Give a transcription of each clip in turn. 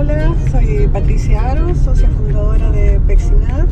Hola, soy Patricia Aro, socia fundadora de Pexinat,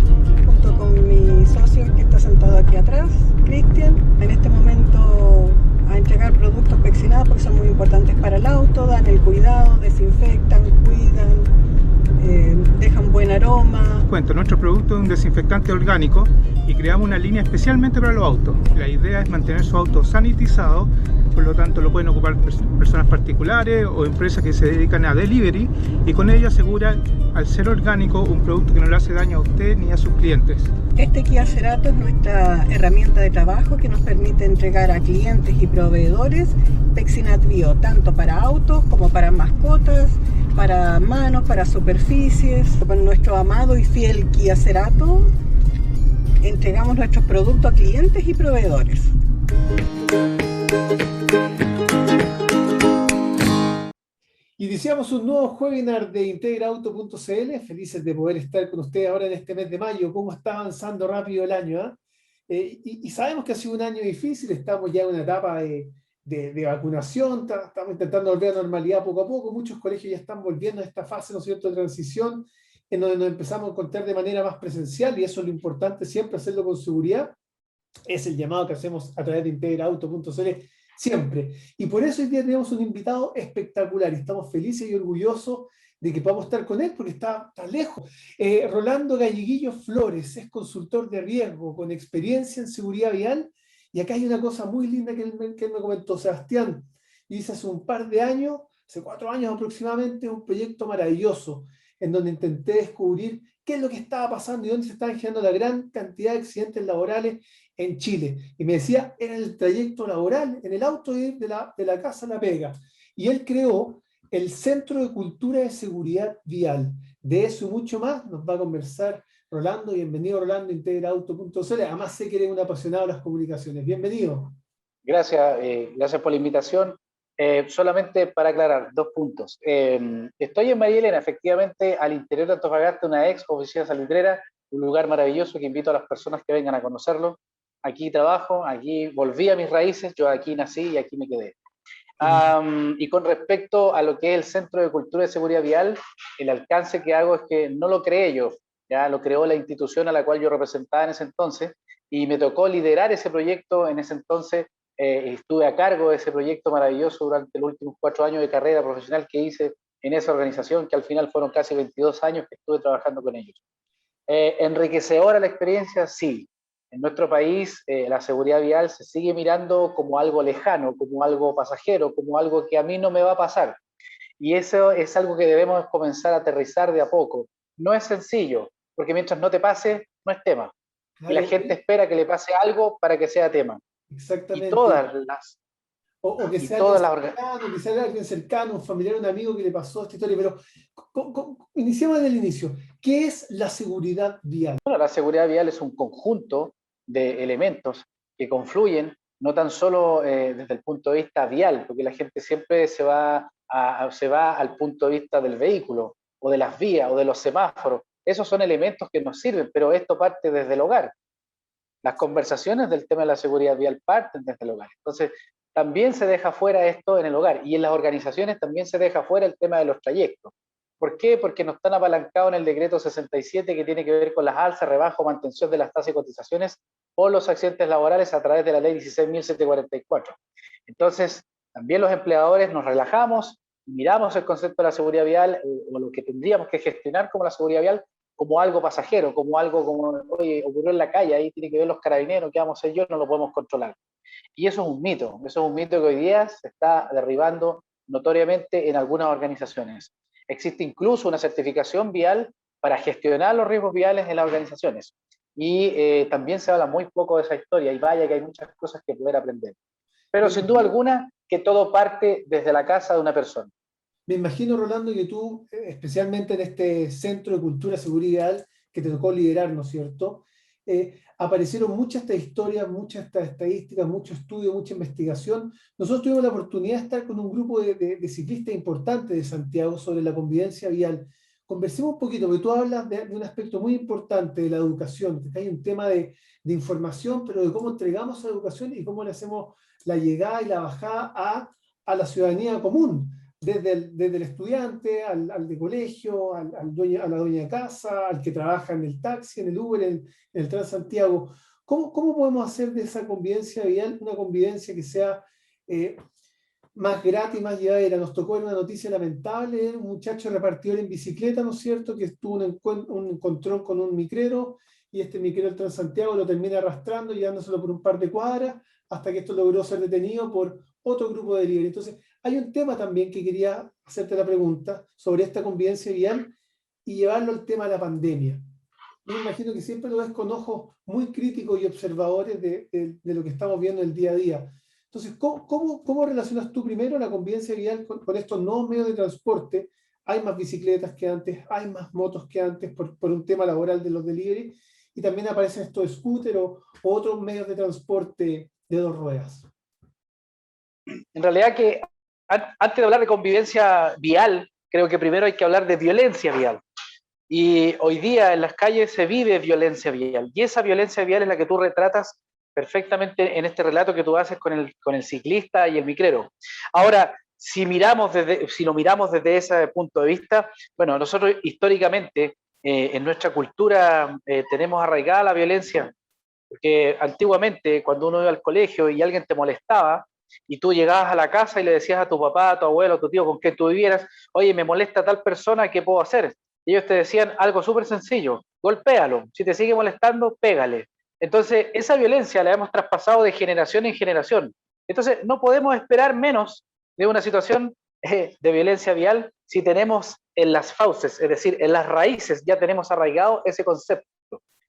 junto con mi socio que está sentado aquí atrás, Cristian. En este momento a entregar productos Pexinat porque son muy importantes para el auto, dan el cuidado, desinfectan, cuidan, dejan buen aroma. Cuento, nuestro producto es un desinfectante orgánico y creamos una línea especialmente para los autos. La idea es mantener su auto sanitizado, por lo tanto lo pueden ocupar personas particulares o empresas que se dedican a delivery, y con ello aseguran, al ser orgánico, un producto que no le hace daño a usted ni a sus clientes. Este Kia Cerato es nuestra herramienta de trabajo que nos permite entregar a clientes y proveedores Pexinat Bio, tanto para autos como para mascotas, para manos, para superficies. Con nuestro amado y fiel Kia Cerato entregamos nuestros productos a clientes y proveedores. Iniciamos un nuevo webinar de integrauto.cl, felices de poder estar con ustedes ahora en este mes de mayo. Cómo está avanzando rápido el año, ¿eh? Y sabemos que ha sido un año difícil, estamos ya en una etapa de vacunación, estamos intentando volver a la normalidad poco a poco, muchos colegios ya están volviendo a esta fase, ¿no es cierto?, de transición, en donde nos empezamos a encontrar de manera más presencial, y eso es lo importante, siempre hacerlo con seguridad. Es el llamado que hacemos a través de integrauto.cl siempre. Y por eso hoy día tenemos un invitado espectacular y estamos felices y orgullosos de que podamos estar con él porque está lejos. Rolando Galleguillo Flores es consultor de riesgo con experiencia en seguridad vial, y acá hay una cosa muy linda que él me comentó, Sebastián. Hice hace un par de años, hace 4 años aproximadamente, un proyecto maravilloso en donde intenté descubrir qué es lo que estaba pasando y dónde se estaban generando la gran cantidad de accidentes laborales en Chile. Y me decía, era el trayecto laboral, en el auto de la casa a la pega. Y él creó el Centro de Cultura de Seguridad Vial. De eso y mucho más nos va a conversar Rolando. Bienvenido, Rolando, integrauto.cl. Además sé que eres un apasionado de las comunicaciones. Bienvenido. Gracias, gracias por la invitación. Solamente para aclarar 2 puntos. Estoy en María Elena, efectivamente, al interior de Antofagasta, una ex oficina salitrera, un lugar maravilloso que invito a las personas que vengan a conocerlo. Aquí trabajo, aquí volví a mis raíces, yo aquí nací y aquí me quedé. Y con respecto a lo que es el Centro de Cultura de Seguridad Vial, el alcance que hago es que no lo creé yo, ya lo creó la institución a la cual yo representaba en ese entonces, y me tocó liderar ese proyecto en ese entonces. Estuve a cargo de ese proyecto maravilloso durante los últimos 4 años de carrera profesional que hice en esa organización, que al final fueron casi 22 años que estuve trabajando con ellos. ¿Enriquecedora la experiencia? Sí. En nuestro país la seguridad vial se sigue mirando como algo lejano, como algo pasajero, como algo que a mí no me va a pasar. Y eso es algo que debemos comenzar a aterrizar de a poco. No es sencillo, porque mientras no te pase, no es tema. Y la Claro, gente espera que le pase algo para que sea tema. Y exactamente. todas las, O que y sea todas las alguien cercano, un familiar, un amigo que le pasó esta historia. Pero iniciemos desde el inicio. ¿Qué es la seguridad vial? Bueno, la seguridad vial es un conjunto de elementos que confluyen, no tan solo desde el punto de vista vial, porque la gente siempre se va al punto de vista del vehículo, o de las vías, o de los semáforos. Esos son elementos que nos sirven, pero esto parte desde el hogar. Las conversaciones del tema de la seguridad vial parten desde el hogar. Entonces, también se deja fuera esto en el hogar, y en las organizaciones también se deja fuera el tema de los trayectos. ¿Por qué? Porque no están apalancados en el decreto 67, que tiene que ver con las alzas, rebajo, mantención de las tasas y cotizaciones por los accidentes laborales a través de la ley 16.744. Entonces, también los empleadores nos relajamos, miramos el concepto de la seguridad vial, o lo que tendríamos que gestionar como la seguridad vial, como algo pasajero, como algo como, oye, ocurrió en la calle, ahí tiene que ver los carabineros, ¿qué vamos a hacer yo? No lo podemos controlar. Y eso es un mito que hoy día se está derribando notoriamente en algunas organizaciones. Existe incluso una certificación vial para gestionar los riesgos viales en las organizaciones. Y también se habla muy poco de esa historia, y vaya que hay muchas cosas que poder aprender. Pero sin duda alguna que todo parte desde la casa de una persona. Me imagino, Rolando, que tú, especialmente en este Centro de Cultura Seguridad que te tocó liderar, ¿no es cierto? Aparecieron muchas estas historias, muchas estas estadísticas, mucho estudio, mucha investigación. Nosotros tuvimos la oportunidad de estar con un grupo de ciclistas importantes de Santiago sobre la convivencia vial. Conversemos un poquito, porque tú hablas de un aspecto muy importante de la educación, que hay un tema de información, pero de cómo entregamos esa educación y cómo le hacemos la llegada y la bajada a la ciudadanía común, desde el estudiante, al de colegio, a la dueña de casa, al que trabaja en el taxi, en el Uber, en el Transantiago. ¿Cómo podemos hacer de esa convivencia vial una convivencia que sea más grata y más llevadera? Nos tocó en una noticia lamentable, un muchacho repartidor en bicicleta, ¿no es cierto?, que estuvo un encontrón con un micrero, y este micrero del Transantiago lo termina arrastrando, llevándoselo por un par de cuadras, hasta que esto logró ser detenido por otro grupo de delivery. Entonces, hay un tema también que quería hacerte la pregunta sobre esta convivencia vial y llevarlo al tema de la pandemia. Yo me imagino que siempre lo ves con ojos muy críticos y observadores de lo que estamos viendo el día a día. Entonces, ¿cómo relacionas tú primero la convivencia vial con estos nuevos medios de transporte? Hay más bicicletas que antes, hay más motos que antes por un tema laboral de los delivery, y también aparecen estos scooters o otros medios de transporte de dos ruedas. En realidad que antes de hablar de convivencia vial, creo que primero hay que hablar de violencia vial. Y hoy día en las calles se vive violencia vial. Y esa violencia vial es la que tú retratas perfectamente en este relato que tú haces con el ciclista y el micrero. Ahora, si lo miramos desde ese punto de vista, bueno, nosotros históricamente en nuestra cultura tenemos arraigada la violencia, porque antiguamente cuando uno iba al colegio y alguien te molestaba, y tú llegabas a la casa y le decías a tu papá, a tu abuelo, a tu tío, con quien tú vivieras, oye, me molesta tal persona, ¿qué puedo hacer? Y ellos te decían algo súper sencillo: golpéalo, si te sigue molestando, pégale. Entonces, esa violencia la hemos traspasado de generación en generación. Entonces, no podemos esperar menos de una situación de violencia vial si tenemos en las fauces, es decir, en las raíces, ya tenemos arraigado ese concepto.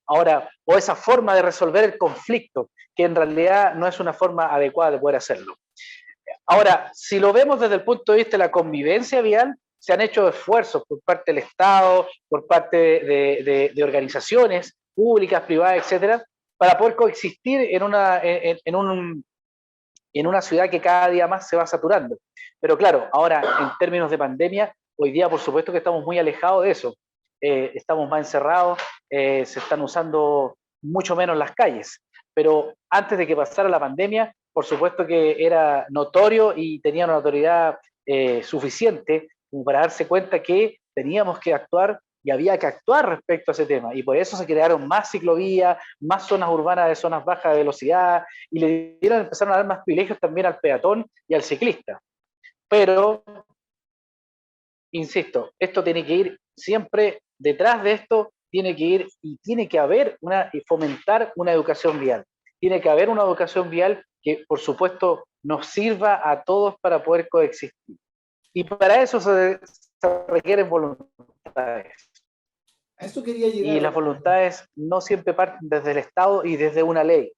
Ahora, o esa forma de resolver el conflicto, que en realidad no es una forma adecuada de poder hacerlo. Ahora, si lo vemos desde el punto de vista de la convivencia vial, se han hecho esfuerzos por parte del Estado, por parte de organizaciones públicas, privadas, etcétera, para poder coexistir en una ciudad que cada día más se va saturando. Pero claro, ahora en términos de pandemia, hoy día por supuesto que estamos muy alejados de eso. Estamos más encerrados, se están usando mucho menos las calles. Pero antes de que pasara la pandemia, por supuesto que era notorio y tenía una notoriedad suficiente como para darse cuenta que teníamos que actuar y había que actuar respecto a ese tema. Y por eso se crearon más ciclovías, más zonas urbanas de zonas bajas de velocidad, y empezaron a dar más privilegios también al peatón y al ciclista. Pero, insisto, esto tiene que ir siempre detrás de esto, tiene que ir y tiene que haber fomentar una educación vial. Tiene que haber una educación vial que, por supuesto, nos sirva a todos para poder coexistir. Y para eso se requieren voluntades. A eso quería llegar. Y las voluntades no siempre parten desde el Estado y desde una ley.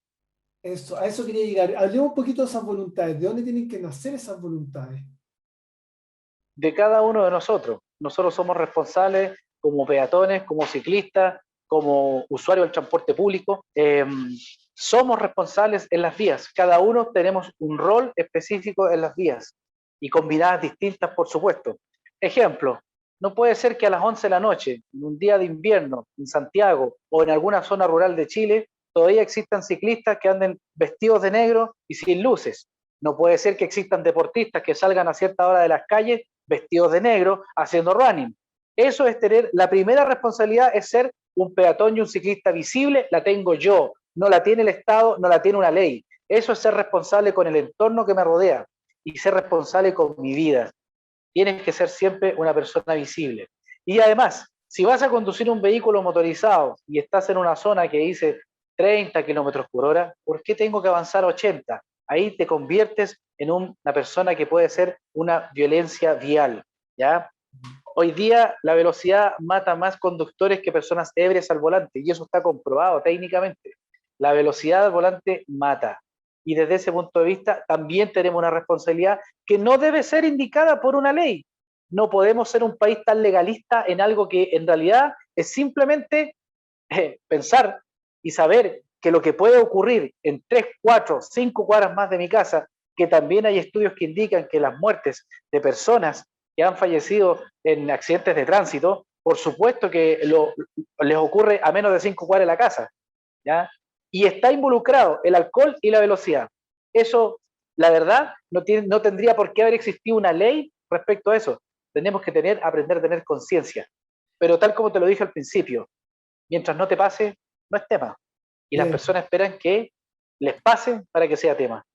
A eso quería llegar. Hablemos un poquito de esas voluntades. ¿De dónde tienen que nacer esas voluntades? De cada uno de nosotros. Nosotros somos responsables como peatones, como ciclistas, como usuarios del transporte público. Somos responsables en las vías. Cada uno tenemos un rol específico en las vías y con miradas distintas, por supuesto. Ejemplo, no puede ser que a las 11 de la noche, en un día de invierno, en Santiago o en alguna zona rural de Chile, todavía existan ciclistas que anden vestidos de negro y sin luces. No puede ser que existan deportistas que salgan a cierta hora de las calles vestidos de negro haciendo running. Eso es tener, la primera responsabilidad es ser un peatón y un ciclista visible, la tengo yo, no la tiene el Estado, no la tiene una ley. Eso es ser responsable con el entorno que me rodea y ser responsable con mi vida. Tienes que ser siempre una persona visible. Y además, si vas a conducir un vehículo motorizado y estás en una zona que dice 30 kilómetros por hora, ¿por qué tengo que avanzar a 80? Ahí te conviertes en una persona que puede ser una violencia vial, ¿ya? Hoy día la velocidad mata más conductores que personas ebrias al volante, y eso está comprobado técnicamente. La velocidad al volante mata. Y desde ese punto de vista también tenemos una responsabilidad que no debe ser indicada por una ley. No podemos ser un país tan legalista en algo que en realidad es simplemente pensar y saber que lo que puede ocurrir en 3, 4, 5 cuadras más de mi casa, que también hay estudios que indican que las muertes de personas que han fallecido en accidentes de tránsito, por supuesto que les ocurre a menos de 5 cuadras de la casa, ¿ya? Y está involucrado el alcohol y la velocidad. Eso, la verdad, no tendría por qué haber existido una ley respecto a eso. Tenemos que aprender a tener conciencia. Pero tal como te lo dije al principio, mientras no te pase, no es tema. Y las Bien. personas esperan que les pase para que sea tema.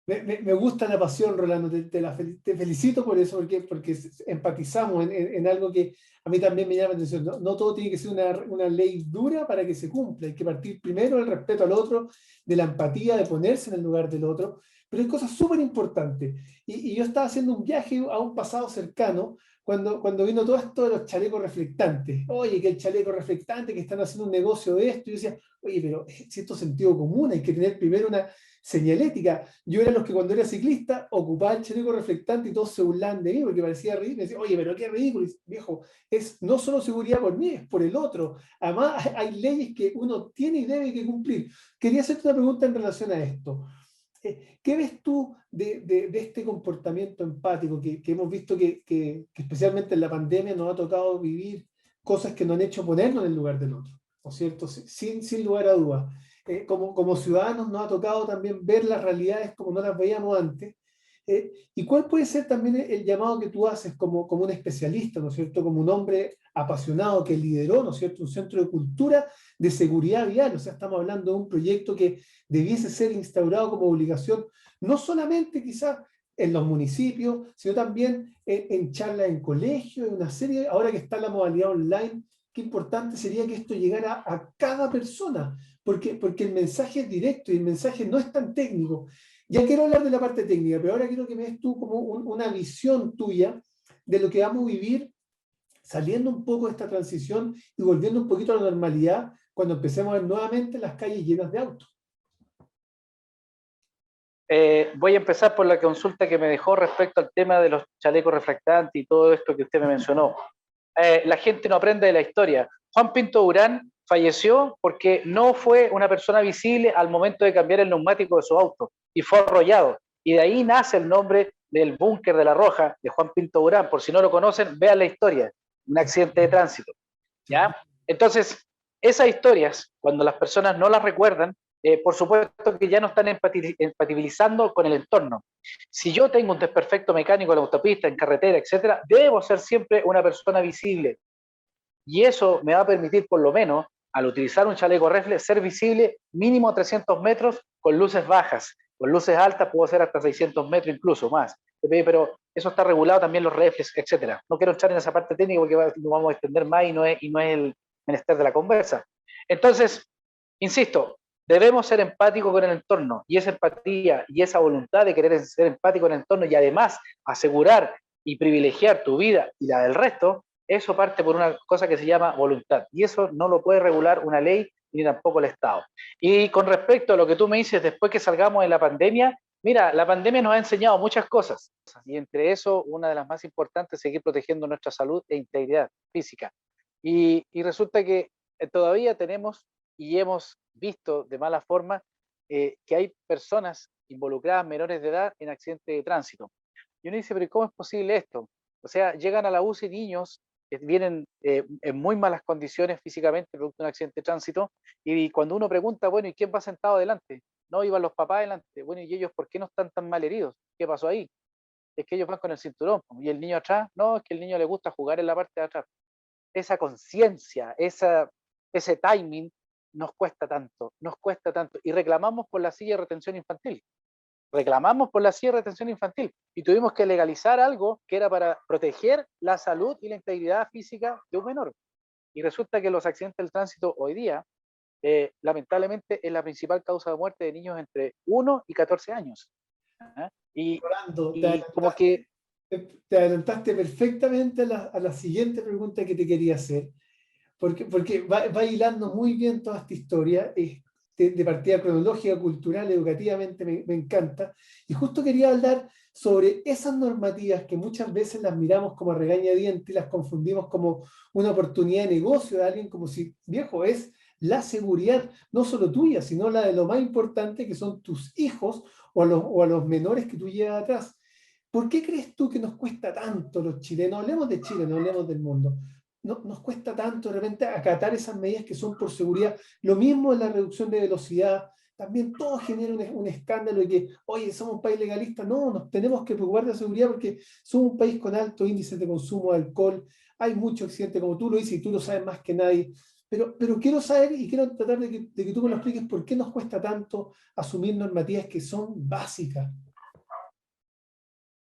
Me gusta la pasión, Rolando, te felicito por eso, porque empatizamos en algo que a mí también me llama la atención. No, no todo tiene que ser una ley dura para que se cumpla, hay que partir primero del respeto al otro, de la empatía, de ponerse en el lugar del otro, pero hay cosas súper importantes. Y yo estaba haciendo un viaje a un pasado cercano, cuando vino todo esto de los chalecos reflectantes. Oye, que el chaleco reflectante, que están haciendo un negocio de esto, y yo decía, oye, pero si esto es sentido común, hay que tener primero una señalética. Yo era los que cuando era ciclista ocupaba el chaleco reflectante y todos se burlaban de mí porque parecía ridículo. Me decían, oye, pero qué ridículo. Y, viejo, es no solo seguridad por mí, es por el otro. Además, hay leyes que uno tiene y debe que cumplir. Quería hacerte una pregunta en relación a esto. ¿Qué ves tú de este comportamiento empático que hemos visto que especialmente en la pandemia nos ha tocado vivir cosas que nos han hecho ponernos en el lugar del otro? ¿No es cierto? Sin lugar a dudas. Como ciudadanos nos ha tocado también ver las realidades como no las veíamos antes. ¿Y cuál puede ser también el llamado que tú haces como un especialista, ¿no es cierto? Como un hombre apasionado que lideró, ¿no es cierto?, un centro de cultura de seguridad vial. O sea, estamos hablando de un proyecto que debiese ser instaurado como obligación, no solamente quizás en los municipios, sino también en charlas en colegios, en una serie, ahora que está la modalidad online, qué importante sería que esto llegara a cada persona, porque el mensaje es directo y el mensaje no es tan técnico. Ya quiero hablar de la parte técnica, pero ahora quiero que me des tú como una visión tuya de lo que vamos a vivir saliendo un poco de esta transición y volviendo un poquito a la normalidad cuando empecemos a ver nuevamente las calles llenas de autos. Voy a empezar por la consulta que me dejó respecto al tema de los chalecos reflectantes y todo esto que usted me mencionó. La gente no aprende de la historia. Juan Pinto Durán falleció porque no fue una persona visible al momento de cambiar el neumático de su auto y fue arrollado. Y de ahí nace el nombre del búnker de La Roja, de Juan Pinto Durán. Por si no lo conocen, vean la historia. Un accidente de tránsito. ¿Ya? Entonces, esas historias, cuando las personas no las recuerdan, por supuesto que ya no están empatizando con el entorno. Si yo tengo un desperfecto mecánico en la autopista, en carretera, etcétera, debo ser siempre una persona visible. Y eso me va a permitir, por lo menos, al utilizar un chaleco reflex, ser visible mínimo a 300 metros con luces bajas. Con luces altas puedo ser hasta 600 metros, incluso más. Pero eso está regulado también los reflex, etcétera. No quiero entrar en esa parte técnica porque nos vamos a extender más y no es el menester de la conversa. Entonces, insisto, debemos ser empáticos con el entorno, y esa empatía y esa voluntad de querer ser empático con el entorno y además asegurar y privilegiar tu vida y la del resto, eso parte por una cosa que se llama voluntad, y eso no lo puede regular una ley ni tampoco el Estado. Y con respecto a lo que tú me dices después que salgamos de la pandemia, mira, la pandemia nos ha enseñado muchas cosas, y entre eso una de las más importantes es seguir protegiendo nuestra salud e integridad física. Y resulta que todavía tenemos y hemos visto de mala forma que hay personas involucradas, menores de edad, en accidentes de tránsito. Y uno dice, pero ¿cómo es posible esto? O sea, llegan a la UCI niños que vienen en muy malas condiciones físicamente, producto de un accidente de tránsito, y cuando uno pregunta, bueno, ¿y quién va sentado adelante? No, iban los papás adelante. Bueno, ¿y ellos por qué no están tan mal heridos? ¿Qué pasó ahí? Es que ellos van con el cinturón. ¿Y el niño atrás? No, es que el niño le gusta jugar en la parte de atrás. Esa conciencia, ese timing, nos cuesta tanto, y reclamamos por la silla de retención infantil, y tuvimos que legalizar algo que era para proteger la salud y la integridad física de un menor, y resulta que los accidentes del tránsito hoy día, lamentablemente, es la principal causa de muerte de niños entre 1 y 14 años. Y como que te adelantaste perfectamente a la siguiente pregunta que te quería hacer, porque va hilando muy bien toda esta historia, de partida cronológica, cultural, educativamente, me encanta. Y justo quería hablar sobre esas normativas que muchas veces las miramos como a regañadientes y las confundimos como una oportunidad de negocio de alguien, como si, viejo, es la seguridad, no solo tuya, sino la de lo más importante, que son tus hijos o a los menores que tú llevas atrás. ¿Por qué crees tú que nos cuesta tanto los chilenos? Hablemos de Chile, no hablemos del mundo. Nos cuesta tanto de repente acatar esas medidas que son por seguridad. Lo mismo en la reducción de velocidad, también todo genera un escándalo de que, oye, somos un país legalista. No, nos tenemos que preocupar de la seguridad porque somos un país con alto índice de consumo de alcohol, hay mucho accidente, como tú lo dices, y tú lo sabes más que nadie. Pero quiero saber y quiero tratar de que tú me lo expliques por qué nos cuesta tanto asumir normativas que son básicas.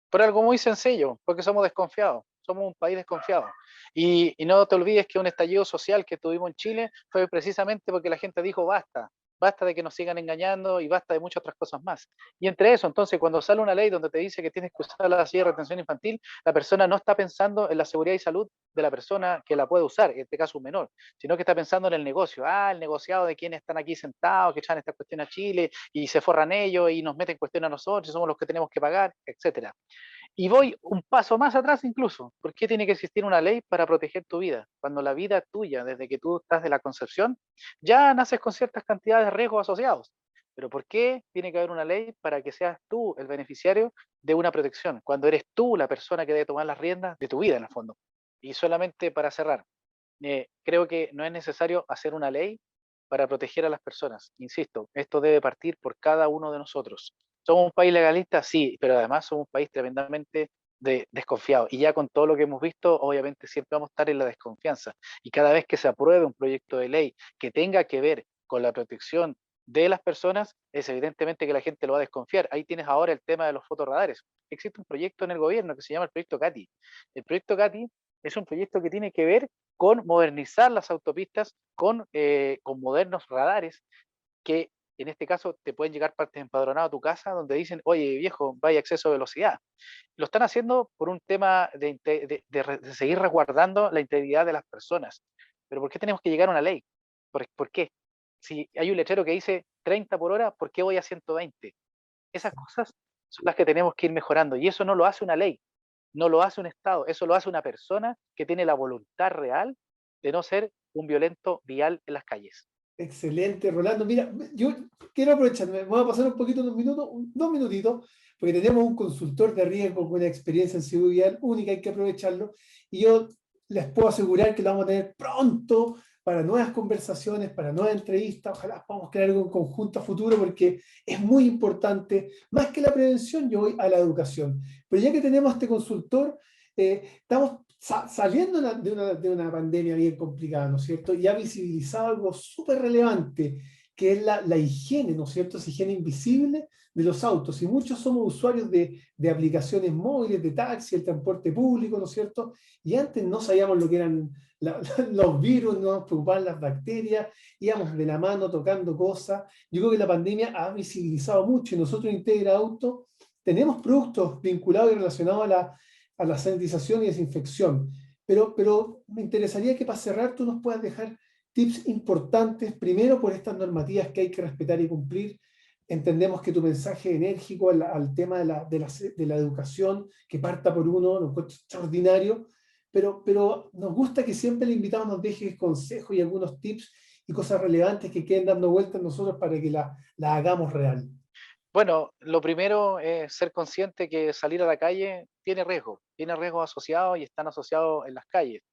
Por algo muy sencillo, porque somos desconfiados, somos un país desconfiado. Y no te olvides que un estallido social que tuvimos en Chile fue precisamente porque la gente dijo basta, basta de que nos sigan engañando y basta de muchas otras cosas más. Y entre eso, entonces, cuando sale una ley donde te dice que tienes que usar la silla de retención infantil, la persona no está pensando en la seguridad y salud de la persona que la puede usar, en este caso un menor, sino que está pensando en el negocio. Ah, el negociado de quienes están aquí sentados, que echan esta cuestión a Chile y se forran ellos y nos meten cuestión a nosotros, somos los que tenemos que pagar, etcétera. Y voy un paso más atrás incluso. ¿Por qué tiene que existir una ley para proteger tu vida? Cuando la vida tuya, desde que tú estás de la concepción, ya naces con ciertas cantidades de riesgos asociados. Pero ¿por qué tiene que haber una ley para que seas tú el beneficiario de una protección? Cuando eres tú la persona que debe tomar las riendas de tu vida en el fondo. Y solamente para cerrar, creo que no es necesario hacer una ley para proteger a las personas. Insisto, esto debe partir por cada uno de nosotros. ¿Somos un país legalista? Sí, pero además somos un país tremendamente desconfiado. Y ya con todo lo que hemos visto, obviamente siempre vamos a estar en la desconfianza. Y cada vez que se apruebe un proyecto de ley que tenga que ver con la protección de las personas, es evidentemente que la gente lo va a desconfiar. Ahí tienes ahora el tema de los fotorradares. Existe un proyecto en el gobierno que se llama el proyecto CATI. El proyecto CATI es un proyecto que tiene que ver con modernizar las autopistas con modernos radares que en este caso te pueden llegar partes empadronadas a tu casa donde dicen, oye viejo, vaya exceso de velocidad. Lo están haciendo por un tema de seguir resguardando la integridad de las personas. Pero ¿por qué tenemos que llegar a una ley? ¿Por qué? Si hay un letrero que dice 30 por hora, ¿por qué voy a 120? Esas cosas son las que tenemos que ir mejorando y eso no lo hace una ley, no lo hace un Estado, eso lo hace una persona que tiene la voluntad real de no ser un violento vial en las calles. Excelente, Rolando. Mira, yo quiero aprovechar, me voy a pasar un poquito, unos minutos, dos minutitos, porque tenemos un consultor de riesgo con una experiencia en seguridad única, hay que aprovecharlo. Y yo les puedo asegurar que lo vamos a tener pronto para nuevas conversaciones, para nuevas entrevistas. Ojalá podamos crear algo en conjunto a futuro, porque es muy importante, más que la prevención, yo voy a la educación. Pero ya que tenemos a este consultor, estamos saliendo de una pandemia bien complicada, ¿no es cierto? Y ha visibilizado algo súper relevante, que es la higiene, ¿no es cierto? Esa higiene invisible de los autos. Y muchos somos usuarios de aplicaciones móviles, de taxi, el transporte público, ¿no es cierto? Y antes no sabíamos lo que eran los virus, no nos preocupaban las bacterias, íbamos de la mano tocando cosas. Yo creo que la pandemia ha visibilizado mucho y nosotros en Integra Auto tenemos productos vinculados y relacionados a la sanitización y desinfección. Pero me interesaría que para cerrar tú nos puedas dejar tips importantes, primero por estas normativas que hay que respetar y cumplir. Entendemos que tu mensaje enérgico al tema de la educación, que parta por uno, lo encuentro extraordinario, pero nos gusta que siempre el invitado nos deje consejos y algunos tips y cosas relevantes que queden dando vueltas nosotros para que la hagamos real. Bueno, lo primero es ser consciente que salir a la calle tiene riesgos asociados y están asociados en las calles.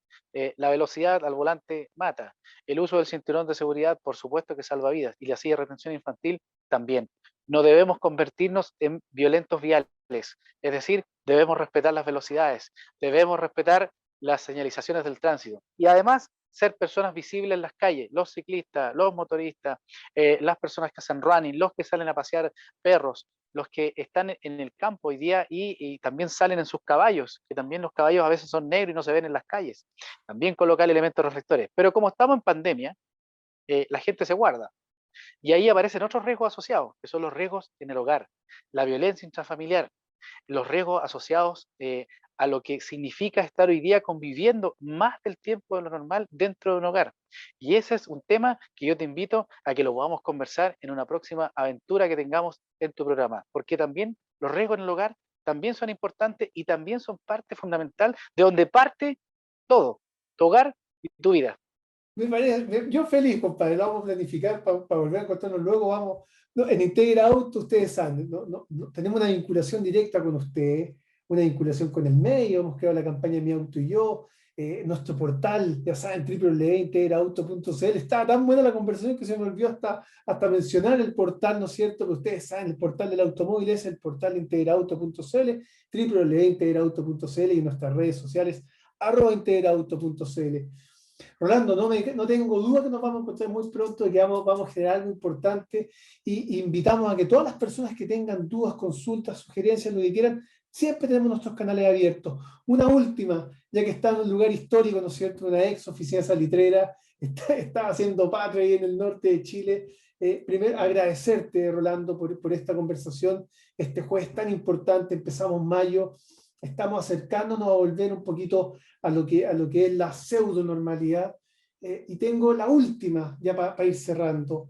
La velocidad al volante mata. El uso del cinturón de seguridad, por supuesto que salva vidas, y la silla de retención infantil también. No debemos convertirnos en violentos viales, es decir, debemos respetar las velocidades, debemos respetar las señalizaciones del tránsito y además ser personas visibles en las calles, los ciclistas, los motoristas, las personas que hacen running, los que salen a pasear perros, los que están en el campo hoy día y también salen en sus caballos, que también los caballos a veces son negros y no se ven en las calles. También colocar elementos reflectores. Pero como estamos en pandemia, la gente se guarda. Y ahí aparecen otros riesgos asociados, que son los riesgos en el hogar, la violencia intrafamiliar, los riesgos asociados a lo que significa estar hoy día conviviendo más del tiempo de lo normal dentro de un hogar. Y ese es un tema que yo te invito a que lo podamos conversar en una próxima aventura que tengamos en tu programa, porque también los riesgos en el hogar también son importantes y también son parte fundamental de donde parte todo, tu hogar y tu vida. Yo feliz, compadre, lo vamos a planificar para volver a encontrarnos luego. Vamos, no, en Integra Auto, ustedes saben, tenemos una vinculación directa con ustedes, una vinculación con el medio, hemos creado la campaña Mi Auto y Yo, nuestro portal, ya saben, www.integrauto.cl. Estaba tan buena la conversación que se me olvidó hasta mencionar el portal, ¿no es cierto? Que ustedes saben, el portal del automóvil es el portal integrauto.cl, www.integrauto.cl, y nuestras redes sociales, @integrauto.cl. Rolando, no tengo duda que nos vamos a encontrar muy pronto, que vamos a generar algo importante, y invitamos a que todas las personas que tengan dudas, consultas, sugerencias, lo que quieran, siempre tenemos nuestros canales abiertos. Una última, ya que está en un lugar histórico, ¿no es cierto? Una ex oficina salitrera, estaba haciendo patria ahí en el norte de Chile. Primero, agradecerte, Rolando, por esta conversación, este jueves tan importante. Empezamos mayo, estamos acercándonos a volver un poquito a lo que es la pseudo normalidad. Y tengo la última, ya para ir cerrando.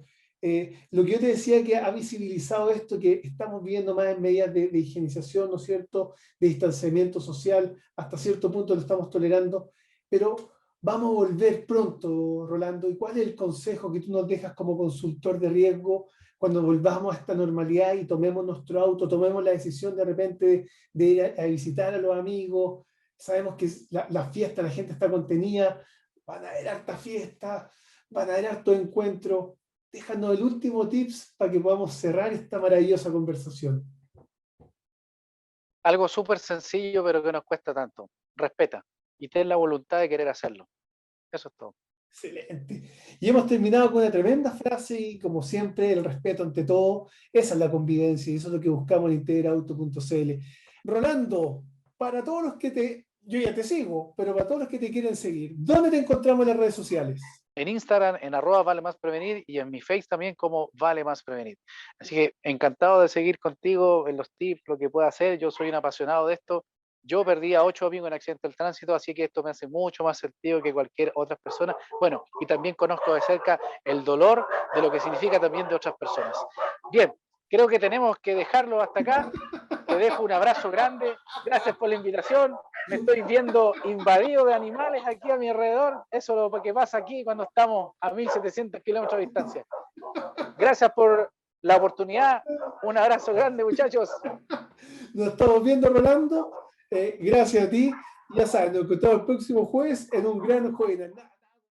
Lo que yo te decía, que ha visibilizado esto, que estamos viendo más en medidas de higienización, ¿no es cierto?, de distanciamiento social, hasta cierto punto lo estamos tolerando, pero vamos a volver pronto, Rolando. ¿Y cuál es el consejo que tú nos dejas como consultor de riesgo cuando volvamos a esta normalidad y tomemos nuestro auto, tomemos la decisión de repente de ir a visitar a los amigos? Sabemos que la fiesta, la gente está contenida, van a haber harta fiesta, van a haber harto encuentro. Déjanos el último tips para que podamos cerrar esta maravillosa conversación. Algo súper sencillo, pero que nos cuesta tanto. Respeta y ten la voluntad de querer hacerlo. Eso es todo. Excelente. Y hemos terminado con una tremenda frase, y como siempre, el respeto ante todo. Esa es la convivencia, y eso es lo que buscamos en integrauto.cl. Rolando, para todos los que yo ya te sigo, pero para todos los que te quieren seguir, ¿dónde te encontramos en las redes sociales? En Instagram, en @ValeMásPrevenir, y en mi Face también como Vale Más Prevenir. Así que encantado de seguir contigo en los tips, lo que pueda hacer. Yo soy un apasionado de esto. Yo perdí a 8 amigos en accidente del tránsito, así que esto me hace mucho más sentido que cualquier otra persona. Bueno, y también conozco de cerca el dolor de lo que significa también de otras personas. Bien, creo que tenemos que dejarlo hasta acá. Te dejo un abrazo grande. Gracias por la invitación. Me estoy viendo invadido de animales aquí a mi alrededor. Eso es lo que pasa aquí cuando estamos a 1700 kilómetros de distancia. Gracias por la oportunidad. Un abrazo grande, muchachos. Nos estamos viendo, Rolando. Gracias a ti. Ya sabes, nos encontramos el próximo jueves en un gran jueves.